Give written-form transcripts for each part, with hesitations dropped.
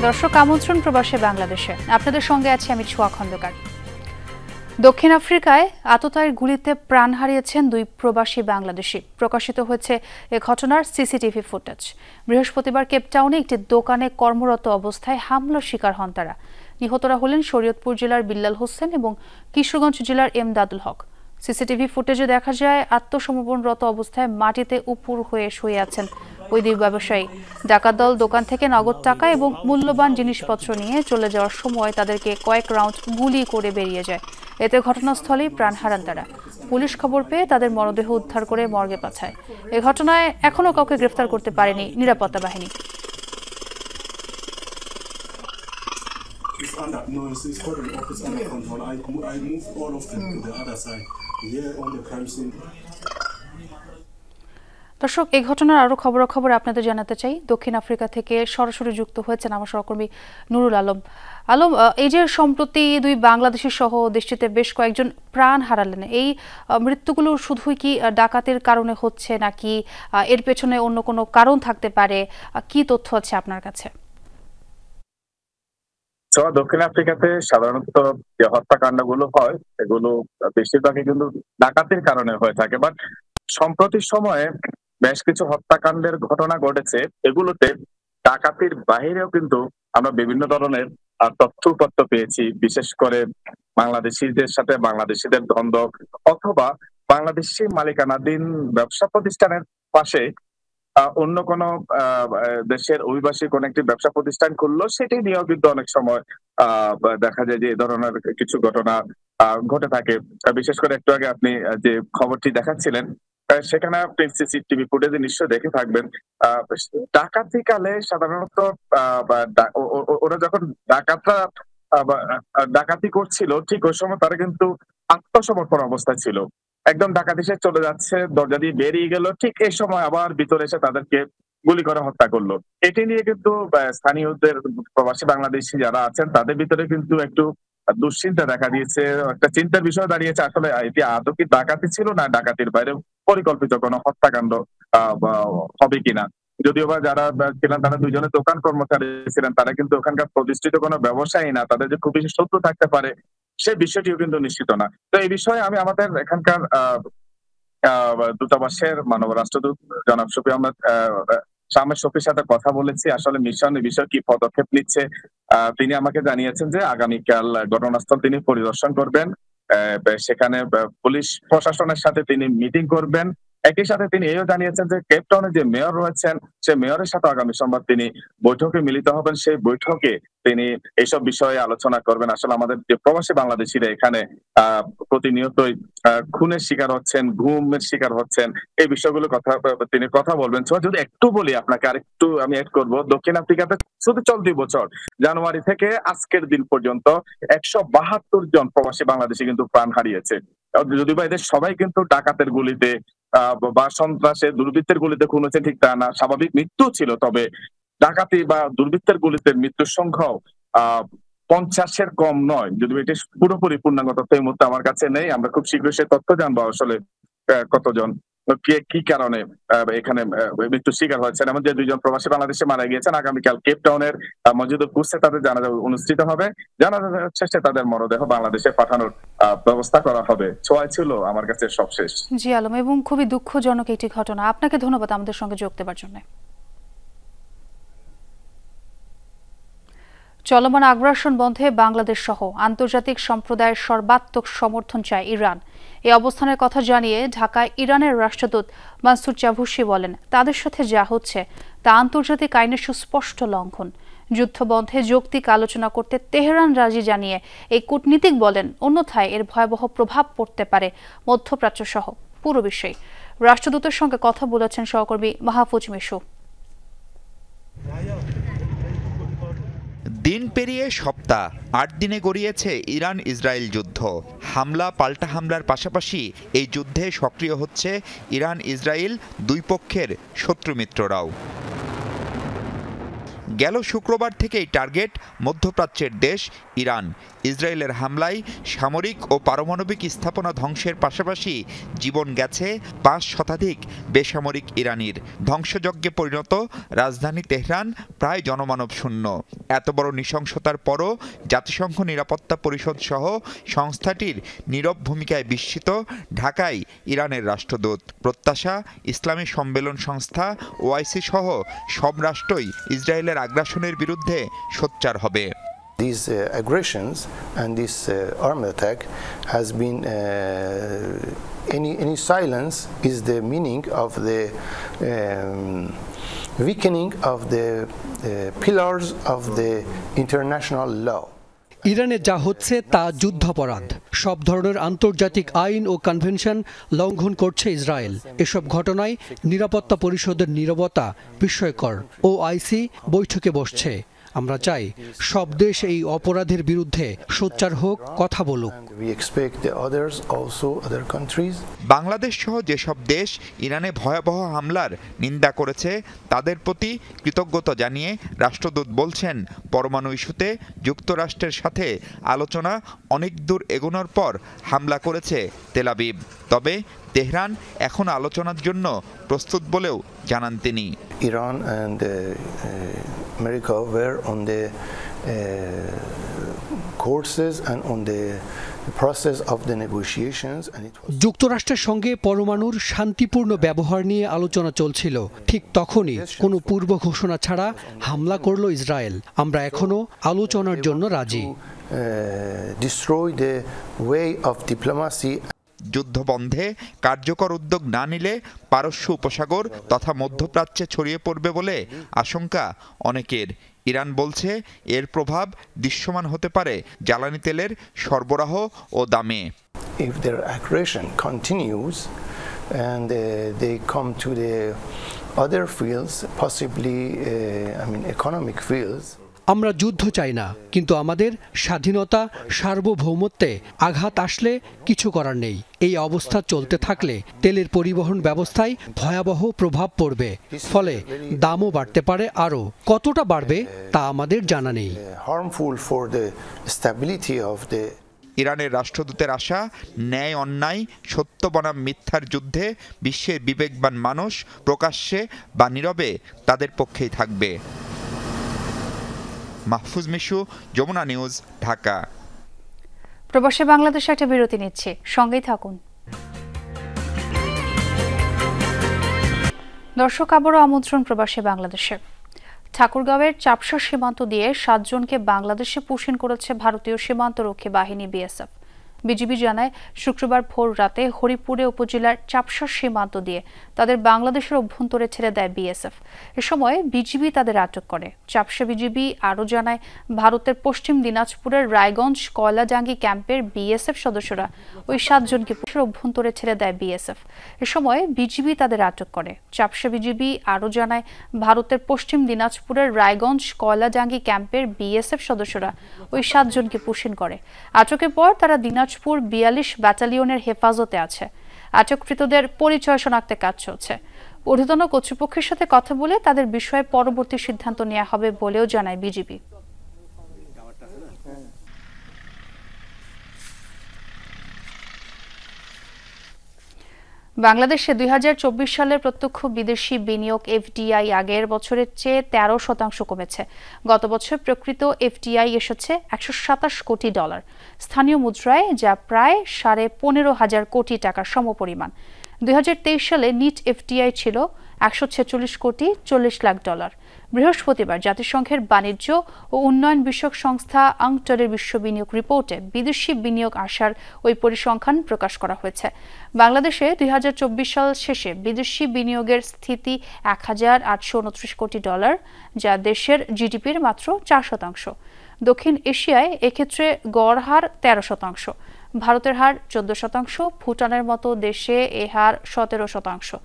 দর্শক আমন্ত্রণ প্রবাসে বাংলাদেশে আপনাদের সঙ্গে আছি আমি ছোয়া খন্দকার। দক্ষিণ আফ্রিকায় আততায়ীর গুলিতে প্রাণ হারিয়েছেন দুই প্রবাসী বাংলাদেশি। প্রকাশিত হয়েছে এ ঘটনার সিসিটিভি ফুটেজ। বৃহস্পতিবার কেপটাউনে একটি দোকানে কর্মরত অবস্থায় হামলার শিকার হন তারা। নিহতরা হলেন শরীয়তপুর জেলার বিল্লাল হোসেন এবং কিশোরগঞ্জ জেলার এমদাদুল হক। সিসিটিভি ফুটেজে দেখা যায় আত্মসমর্পণরত অবস্থায় মাটিতে উপুর হয়ে শুয়ে আছেন ওই দুই ব্যবসায়ী। ডাকাত দল দোকান থেকে নগদ টাকা এবং মূল্যবান জিনিসপত্র নিয়ে চলে যাওয়ার সময় তাদেরকে কয়েক রাউন্ড গুলি করে বেরিয়ে যায়। এতে ঘটনাস্থলেই প্রাণ হারান তারা। পুলিশ খবর পেয়ে তাদের মরদেহ উদ্ধার করে মর্গে পাঠায়। এ ঘটনায় এখনো কাউকে গ্রেফতার করতে পারেনি নিরাপত্তা বাহিনী। দর্শক, এই ঘটনার আরো খবরাখবর আপনাদের জানাতে চাই। দক্ষিণ আফ্রিকা থেকে সরাসরি যুক্ত হয়েছেন আমার সহকর্মী নুরুল আলম। আলম, এই যে সম্প্রতি দুই বাংলাদেশি সহ দেশটিতে বেশ কয়েকজন প্রাণ হারালেন, এই মৃত্যুগুলো শুধুই কি ডাকাতির কারণে হচ্ছে নাকি এর পেছনে অন্য কোনো কারণ থাকতে পারে? কি তথ্য আছে আপনার কাছে? দক্ষিণ আফ্রিকাতে সাধারণত যে হত্যাকাণ্ডগুলো হয় এগুলো বেশিরভাগই কিন্তু ডাকাতির কারণে হয়ে থাকে। বাট সম্প্রতি সময়ে বেশ কিছু হত্যাকাণ্ডের ঘটনা ঘটেছে, এগুলোতে ডাকাতির বাহিরেও কিন্তু আমরা বিভিন্ন ধরনের তথ্য উপাত্ত পেয়েছি। বিশেষ করে বাংলাদেশিদের সাথে বাংলাদেশিদের দ্বন্দ্ব অথবা বাংলাদেশি মালিকানাধীন ব্যবসা প্রতিষ্ঠানের পাশে অন্য কোন দেশের অভিবাসী কোন একটি ব্যবসা প্রতিষ্ঠান খুললো, সেটি নিয়েও কিন্তু অনেক সময় দেখা যায় যে এই ধরনের কিছু ঘটনা ঘটে থাকে। বিশেষ করে একটু আগে আপনি যে খবরটি দেখাচ্ছিলেন সেখানে আপনি সিসিটিভি ফুটেজে নিশ্চয় দেখে থাকবেন। ডাকাতিকালে সাধারণত ওরা যখন ডাকাতি করছিল ঠিক ওই সময় তারা কিন্তু আত্মসমর্পণ অবস্থায় ছিল। একদম ডাকাতি সে চলে যাচ্ছে, দরজা দিয়ে বেরিয়ে গেল, ঠিক এই সময় আবার ভিতরে এসে তাদেরকে গুলি করে হত্যা করলো। এটি নিয়ে কিন্তু স্থানীয়দের প্রবাসী বাংলাদেশি যারা আছেন তাদের ভিতরে কিন্তু একটু দুশ্চিন্তা দেখা দিয়েছে, একটা চিন্তার বিষয় দাঁড়িয়েছে আসলে এটি আদৌ কি ডাকাতি ছিল না ডাকাতির বাইরে পরিকল্পিত কোনো হত্যাকাণ্ড হবে কিনা। যদিও বা যারা ছিলেন তারা দুইজনে দোকান কর্মচারী ছিলেন, তারা কিন্তু ওখানকার প্রতিষ্ঠিত কোনো ব্যবসায়ী না, তাদের যে খুব বেশি শত্রু থাকতে পারে সে বিষয়টিও কিন্তু নিশ্চিত না। তো এই বিষয়ে আমি আমাদের এখানকার দূতাবাসের মানব রাষ্ট্রদূত জনাব শফি আহমেদ শামের শফির সাথে কথা বলেছি। আসলে মিশন এই বিষয়ে কি পদক্ষেপ নিচ্ছে তিনি আমাকে জানিয়েছেন যে আগামীকাল ঘটনাস্থল তিনি পরিদর্শন করবেন, সেখানে পুলিশ প্রশাসনের সাথে তিনি মিটিং করবেন। একই সাথে তিনি এও জানিয়েছেন যে কেপটাউনে যে মেয়র রয়েছেন সে মেয়রের সাথে আগামী সোমবার তিনি বৈঠকে মিলিত হবেন। সেই বৈঠকে তিনি এইসব বিষয়ে আলোচনা করবেন। আসলে আমাদের যে প্রবাসী বাংলাদেশিরা এখানে প্রতিনিয়তই খুনের শিকার হচ্ছেন, গুমের শিকার হচ্ছেন, এই বিষয়গুলো তিনি কথা বলবেন। যদি একটু বলি আপনাকে, আরেকটু আমি এড করব, দক্ষিণ আফ্রিকাতে শুধু চলতি বছর জানুয়ারি থেকে আজকের দিন পর্যন্ত 172 জন প্রবাসী বাংলাদেশি কিন্তু প্রাণ হারিয়েছে। যদি বা এদের সবাই কিন্তু ডাকাতের গুলিতে বা সন্ত্রাসে দুর্বৃত্তের গুলিতে খুন হয়েছে ঠিক তা না, স্বাভাবিক মৃত্যু ছিল। তবে ডাকাতি বা দুর্বৃত্তের গুলিতে মৃত্যুর সংখ্যাও 50-এর কম নয়। যদি এটি পুরোপুরি পূর্ণাঙ্গ তথ্য এই মুহূর্তে আমার কাছে নেই, আমরা খুব শীঘ্রই সে তথ্য জানবো আসলে কতজন কি কারণে এখানে মৃত্যু শিকার হয়েছেন। এমন যে দুইজন প্রবাসী বাংলাদেশে মারা গিয়েছেন। আগামীকাল কেপটাউনের মসজিদুল কুদসে তাদের জানাজা অনুষ্ঠিত হবে। জানাজা শেষে তাদের মরদেহ বাংলাদেশে পাঠানোর ব্যবস্থা করা হবে। ছোঁয়ায় ছিল আমার কাছে সবশেষ। জি আলম, এবং খুবই দুঃখজনক একটি ঘটনা। আপনাকে ধন্যবাদ আমাদের সঙ্গে যোগ দেওয়ার জন্য। চলমান আগ্রাসন বন্ধে বাংলাদেশ সহ আন্তর্জাতিক সম্প্রদায়ের সর্বাত্মক সমর্থন চায় ইরান। এই অবস্থানের কথা জানিয়ে ঢাকায় ইরানের রাষ্ট্রদূত মানসুর চাভুসি বলেন, তাদের সাথে যা হচ্ছে তা আন্তর্জাতিক আইনের সুস্পষ্ট লঙ্ঘন। যুদ্ধবন্ধে যৌক্তিক আলোচনা করতে তেহরান রাজি জানিয়ে এই কূটনীতিক বলেন, অন্যথায় এর ভয়াবহ প্রভাব পড়তে পারে মধ্যপ্রাচ্য সহ পুরো বিশ্বেই। রাষ্ট্রদূতের সঙ্গে কথা বলেছেন সহকর্মী মাহফুজ মিশু। দিন পেরিয়ে সপ্তাহ, 8 দিনে গড়িয়েছে ইরান ইসরায়েল যুদ্ধ। হামলা পাল্টা হামলার পাশাপাশি এই যুদ্ধে সক্রিয় হচ্ছে ইরান ইসরায়েল দুই পক্ষের শত্রু মিত্ররাও। গেল শুক্রবার থেকেই টার্গেট মধ্যপ্রাচ্যের দেশ ইরান। ইসরায়েলের হামলায় সামরিক ও পারমাণবিক স্থাপনা ধ্বংসের পাশাপাশি জীবন গেছে ৫ শতাধিক বেসামরিক ইরানির। ধ্বংসযজ্ঞে পরিণত রাজধানী তেহরান প্রায় জনমানব শূন্য। এত বড় নৃশংসতার পরও জাতিসংঘ নিরাপত্তা পরিষদ সহ সংস্থাটির নীরব ভূমিকায় বিস্মিত ঢাকায় ইরানের রাষ্ট্রদূত। প্রত্যাশা, ইসলামী সম্মেলন সংস্থা ওআইসি সহ সব রাষ্ট্রই ইসরায়েলের আগ্রাসনের বিরুদ্ধে সোচ্চার হবে। These aggressions and this armed attack has been any silence is the meaning of the weakening of the pillars of the international law. ইরানে যা হচ্ছে তা যুদ্ধাপরাধ। সব ধরনের আন্তর্জাতিক আইন ও কনভেনশন লঙ্ঘন করছে ইসরায়েল। এসব ঘটনায় নিরাপত্তা পরিষদের নীরবতা বিস্ময়কর। ওআইসি বৈঠকে বসছে। আমরা চাই সব দেশ এই অপরাধের বিরুদ্ধে সোচ্চার হোক, কথা বলুক। বাংলাদেশ সহ যেসব দেশ ইরানে ভয়াবহ হামলার নিন্দা করেছে তাদের প্রতি কৃতজ্ঞতা জানিয়ে রাষ্ট্রদূত বলছেন, পরমাণু ইস্যুতে যুক্তরাষ্ট্রের সাথে আলোচনা অনেক দূর এগোনোর পর হামলা করেছে তেল আবিব। তবে তেহরান এখন আলোচনার জন্য প্রস্তুত বলেও জানান তিনি। Iran and America were on the courses and on the process of the negotiations and it was যুক্তরাষ্ট্রের সঙ্গে পরমাণুর শান্তিপূর্ণ ব্যবহার নিয়ে আলোচনা চলছিল। ঠিক তখনই কোনো পূর্ব ঘোষণা ছাড়া হামলা করল ইসরায়েল। আমরা এখনো আলোচনার জন্য রাজি। destroy the way of diplomacy. যুদ্ধ বন্ধে কার্যকর উদ্যোগ না নিলে পারস্য উপসাগর তথা মধ্যপ্রাচ্যে ছড়িয়ে পড়বে বলে আশঙ্কা অনেকের। ইরান বলছে এর প্রভাব দৃশ্যমান হতে পারে জ্বালানি তেলের সরবরাহ ও দামে। If their aggression continues and they come to the other fields, possibly economic fields. আমরা যুদ্ধ চাই না, কিন্তু আমাদের স্বাধীনতা সার্বভৌমত্বে আঘাত আসলে কিছু করার নেই। এই অবস্থা চলতে থাকলে তেলের পরিবহন ব্যবস্থায় ভয়াবহ প্রভাব পড়বে, ফলে দামও বাড়তে পারে। আরও কতটা বাড়বে তা আমাদের জানা নেই। ইরানের রাষ্ট্রদূতের আশা, ন্যায় অন্যায় সত্য বনাম মিথ্যার যুদ্ধে বিশ্বের বিবেকবান মানুষ প্রকাশ্যে বা নীরবে তাদের পক্ষেই থাকবে। মাহফুজ মিশু, যমুনা নিউজ, ঢাকা। প্রবাসী বাংলাদেশে একটা বিরতি নিচ্ছে, সঙ্গেই থাকুন। দর্শক, আবারও আমন্ত্রণ প্রবাসী বাংলাদেশে। ঠাকুরগাঁওয়ের চাপসা সীমান্ত দিয়ে 7 জনকে বাংলাদেশে পুশিন করেছে ভারতীয় সীমান্তরক্ষী বাহিনী বিএসএফ। বিজিবি জানায়, শুক্রবার ভোর রাতে হরিপুরে উপজেলার চাপসা সীমান্ত দিয়ে তাদের বাংলাদেশের অভ্যন্তরে ছেড়ে দেয় বিএসএফ। এ সময় বিজিবি তাদের আটক করে। চাপসা বিজিবি আরও জানায়, ভারতের পশ্চিম দিনাজপুরের রায়গঞ্জ কয়লাডাঙ্গি ক্যাম্পের বিএসএফ সদস্যরা ওই 7 জনকে অভ্যন্তরে ছেড়ে দেয় বিএসএফ। এ সময় বিজিবি তাদের আটক করে। চাপসা বিজিবি আরও জানায়, ভারতের পশ্চিম দিনাজপুরের রায়গঞ্জ কয়লাডাঙ্গি ক্যাম্পের বিএসএফ সদস্যরা ওই 7 জনকে পুশিন করে। আটকের পর তারা দিনাজপুর 42 ব্যাটালিয়নের হেফাজতে আছে। আটককৃতদের পরিচয় শনাক্তে কাজ চলছে। ঊর্ধ্বতন কর্তৃপক্ষের সাথে কথা বলে তাদের বিষয়ে পরবর্তী সিদ্ধান্ত নেওয়া হবে বলেও জানায় বিজিবি। বাংলাদেশে 2024 সালের প্রত্যক্ষ বিদেশি বিনিয়োগ এফডিআই আগের বছরের চেয়ে 13% কমেছে। গত বছর প্রকৃত এফডিআই এসেছে $127 কোটি, স্থানীয় মুদ্রায় যা প্রায় 15,500 কোটি টাকার সমপরিমাণ। 2023 সালে নিট এফডিআই ছিল $146 কোটি 40 লাখ। বৃহস্পতিবার জাতিসংঘের বাণিজ্য ও উন্নয়ন বিষয়ক সংস্থা আংটারের বিশ্ব বিনিয়োগ রিপোর্টে বিদেশি বিনিয়োগ আসার ওই পরিসংখ্যান প্রকাশ করা হয়েছে। বাংলাদেশে 2024 সাল শেষে বিদেশি বিনিয়োগের স্থিতি $1,829 কোটি, যা দেশের জিডিপির মাত্র 4%। দক্ষিণ এশিয়ায় এক্ষেত্রে গড় হার 13%, ভারতের হার 14%, ভুটানের মতো দেশে এ হার 17%।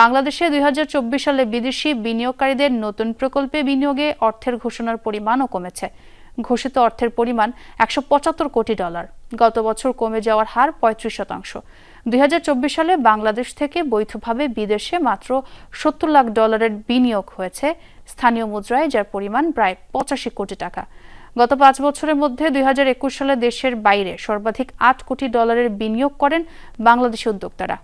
বাংলাদেশে 2024 সালে বিদেশি বিনিয়োগকারীদের নতুন প্রকল্পে বিনিয়োগে অর্থের ঘোষণার পরিমাণও কমেছে। ঘোষিত অর্থের পরিমাণ $175 কোটি, গত বছর কমে যাওয়ার হার 35%। 2024 সালে বাংলাদেশ থেকে বৈধভাবে বিদেশে মাত্র $70 লাখ বিনিয়োগ হয়েছে স্থানীয় মুদ্রায়, যার পরিমাণ প্রায় 85 কোটি টাকা। গত 5 বছরের মধ্যে 2021 সালে দেশের বাইরে সর্বাধিক $8 কোটি বিনিয়োগ করেন বাংলাদেশি উদ্যোক্তারা।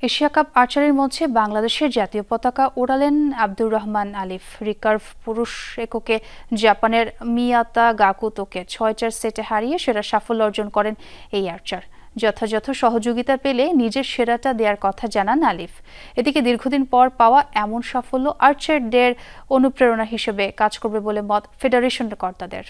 এশিয়া কাপ আর্চারির মঞ্চে বাংলাদেশের জাতীয় পতাকা ওড়ালেন আব্দুর রহমান আলিফ। রিকার্ভ পুরুষ এককে জাপানের মিয়াতা গাকুতোকে 6-4 সেটে হারিয়ে সেরা সাফল্য অর্জন করেন এই আর্চার। যথাযথ সহযোগিতা পেলে নিজের সেরাটা দেওয়ার কথা জানান আলিফ। এদিকে দীর্ঘদিন পর পাওয়া এমন সাফল্য আর্চারদের অনুপ্রেরণা হিসেবে কাজ করবে বলে মত ফেডারেশনের কর্তাদের।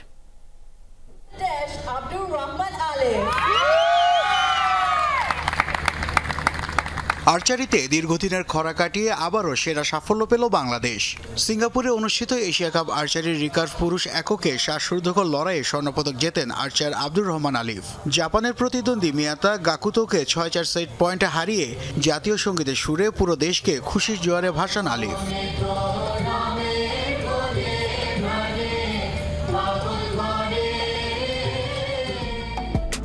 আর্চারিতে দীর্ঘদিনের খরা কাটিয়ে আবারও সেরা সাফল্য পেল বাংলাদেশ। সিঙ্গাপুরে অনুষ্ঠিত এশিয়া কাপ আর্চারির রিকার্ভ পুরুষ এককে শ্বাসরুদ্ধকর লড়াইয়ে স্বর্ণপদক জেতেন আর্চার আব্দুর রহমান আলিফ। জাপানের প্রতিদ্বন্দ্বী মিয়াতা গাকুতোকে 6-4 সেট পয়েন্টে হারিয়ে জাতীয় সঙ্গীতের সুরে পুরো দেশকে খুশির জোয়ারে ভাসান আলিফ।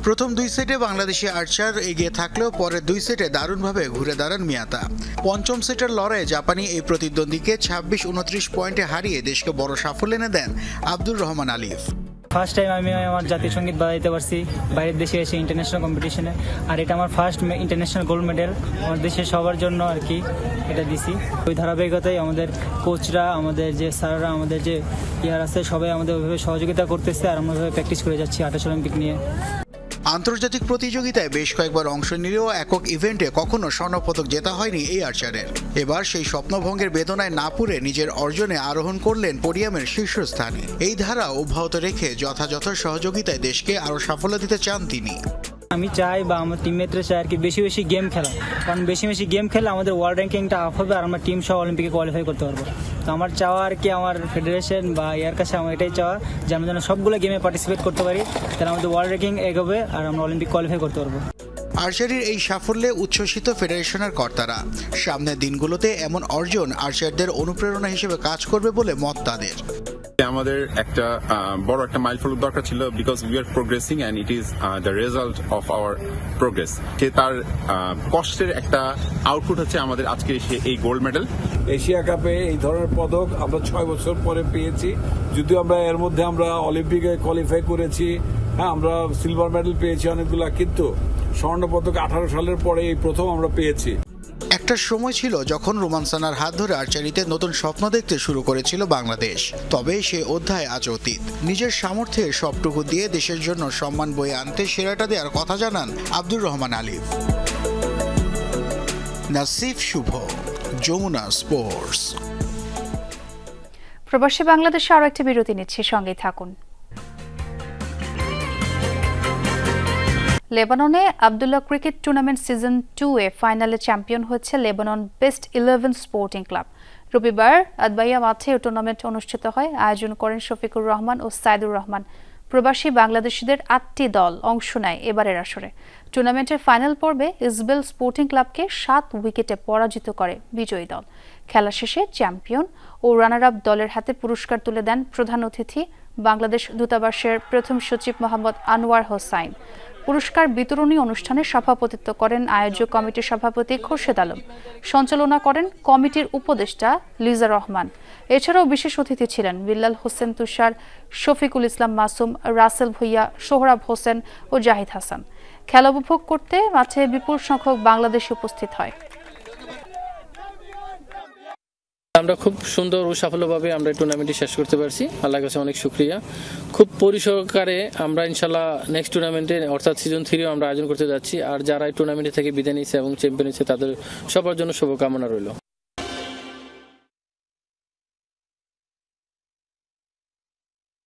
প্রথম 2 সেটে বাংলাদেশি আর্চার এগিয়ে থাকলেও পরের 2 সেটে দারুণভাবে ঘুরে দাঁড়ান মিয়াতা। পঞ্চম সেটের লড়াইয়ে জাপানি এই প্রতিদ্বন্দ্বীকে 26-29 পয়েন্টে হারিয়ে দেশকে বড় সাফল্য এনে দেন আব্দুর রহমান আলিফ। ফার্স্ট টাইম আমি আমার জাতীয় সঙ্গীত বাজাইতে পারছি বাইরের দেশে এসে ইন্টারন্যাশনাল কম্পিটিশনে, আর এটা আমার ফার্স্ট ইন্টারন্যাশনাল গোল্ড মেডেল আমার দেশের সবার জন্য আর কি এটা দিছি। ওই ধারাবাহিকতায় আমাদের কোচরা, আমাদের যে স্যাররা, আমাদের যে ইয়ার আছে সবাই আমাদের ওইভাবে সহযোগিতা করতেছে, আর আমরা ওইভাবে প্র্যাকটিস করে যাচ্ছি 28 অলিম্পিক নিয়ে। আন্তর্জাতিক প্রতিযোগিতায় বেশ কয়েকবার অংশ নিলেও একক ইভেন্টে কখনো স্বর্ণপদক জেতা হয়নি এই আর্চারের। এবার সেই স্বপ্নভঙ্গের বেদনায় না পুড়ে নিজের অর্জনে আরোহণ করলেন পোডিয়ামের শীর্ষস্থানে। এই ধারা অব্যাহত রেখে যথাযথ সহযোগিতায় দেশকে আরও সাফল্য দিতে চান তিনি। আমি চাই বা আমার টিমমেটরা চাই আর কি বেশি বেশি গেম খেলা, কারণ বেশি বেশি গেম খেলে আমাদের ওয়ার্ল্ড র্যাঙ্কিংটা আপ হবে আর আমরা টিম সহ অলিম্পিকে কোয়ালিফাই করতে পারবো। তো আমার চাওয়া আর কি আমার ফেডারেশন বা ইয়ার কাছে আমার এটাই চাওয়া যে আমরা যেন সবগুলো গেমে পার্টিসিপেট করতে পারি, তাহলে আমাদের ওয়ার্ল্ড র্যাঙ্কিং এগোবে আর আমরা অলিম্পিক কোয়ালিফাই করতে পারবো। আর্চারির এই সাফল্যে উচ্ছ্বসিত ফেডারেশনের কর্তারা। সামনের দিনগুলোতে এমন অর্জন আর্চারদের অনুপ্রেরণা হিসেবে কাজ করবে বলে মত তাদের। আমাদের একটা বড় একটা মাইলফলক দরকার ছিল, because we are progressing and it is the result of our progress. তার কষ্টের একটা আউটপুট হচ্ছে আমাদের আজকে এই গোল্ড মেডেল। এশিয়া কাপে এই ধরনের পদক আমরা 6 বছর পরে পেয়েছি, যদিও আমরা এর মধ্যে আমরা অলিম্পিকে কোয়ালিফাই করেছি, হ্যাঁ আমরা সিলভার মেডেল পেয়েছি অনেকগুলা, কিন্তু স্বর্ণ পদক 18 সালের পরে এই প্রথম আমরা পেয়েছি। একটা সময় ছিল যখন রোমান্সানার হাত ধরে আর্চারিতে নতুন স্বপ্ন দেখতে শুরু করেছিল বাংলাদেশ, তবে সে অধ্যায় আজ অতীত। নিজের সামর্থ্যে সবটুকু দিয়ে দেশের জন্য সম্মান বয়ে আনতে সেরাটা দেওয়ার কথা জানান আব্দুর রহমান আলিফ। নাসিফ শুভ, যমুনা স্পোর্টস। প্রবাসী বাংলাদেশে আরো একটি বিরতি নিচ্ছে, সঙ্গেই থাকুন। লেবাননে আব্দুল্লাহ ক্রিকেট টুর্নামেন্ট সিজন 2 এ ফাইনালে চ্যাম্পিয়ন হয়েছে লেবানন বেস্ট 11 স্পোর্টিং ক্লাব। রবিবার আদবাইয়া মাঠে এই টুর্নামেন্ট অনুষ্ঠিত হয়। আয়োজন করেন শফিকুর রহমান ও সাইদুর রহমান। প্রবাসী বাংলাদেশিদের 8টি দল অংশ নেয় এবারের আসরে। টুর্নামেন্টের ফাইনাল পর্বে ইসবেল স্পোর্টিং ক্লাবকে 7 উইকেটে পরাজিত করে বিজয়ী দল। খেলা শেষে চ্যাম্পিয়ন ও রানার আপ দলের হাতে পুরস্কার তুলে দেন প্রধান অতিথি বাংলাদেশ দূতাবাসের প্রথম সচিব মোহাম্মদ আনোয়ার হোসাইন। পুরস্কার বিতরণী অনুষ্ঠানে সভাপতিত্ব করেন আয়োজক কমিটির সভাপতি খোরশেদ আলম। সঞ্চালনা করেন কমিটির উপদেষ্টা লিজা রহমান। এছাড়াও বিশেষ অতিথি ছিলেন বিল্লাল হোসেন তুষার, শফিকুল ইসলাম মাসুম, রাসেল ভুইয়া, সোহরাব হোসেন ও জাহিদ হাসান। খেলা উপভোগ করতে মাঠে বিপুল সংখ্যক বাংলাদেশি উপস্থিত হয়। আমরা খুব সুন্দর ও সাফল্যভাবে আমরা টুর্নামেন্টটি শেষ করতে পারছি, আল্লাহর কাছে অনেক শুকরিয়া। খুব পরিসরকারে আমরা ইনশাল্লাহ নেক্সট টুর্নামেন্টে অর্থাৎ সিজন 3 আমরা আয়োজন করতে যাচ্ছি। আর যারা এই টুর্নামেন্টে থেকে বিদায় নিচ্ছে এবং চ্যাম্পিয়ন হচ্ছে তাদের সবার জন্য শুভকামনা রইল।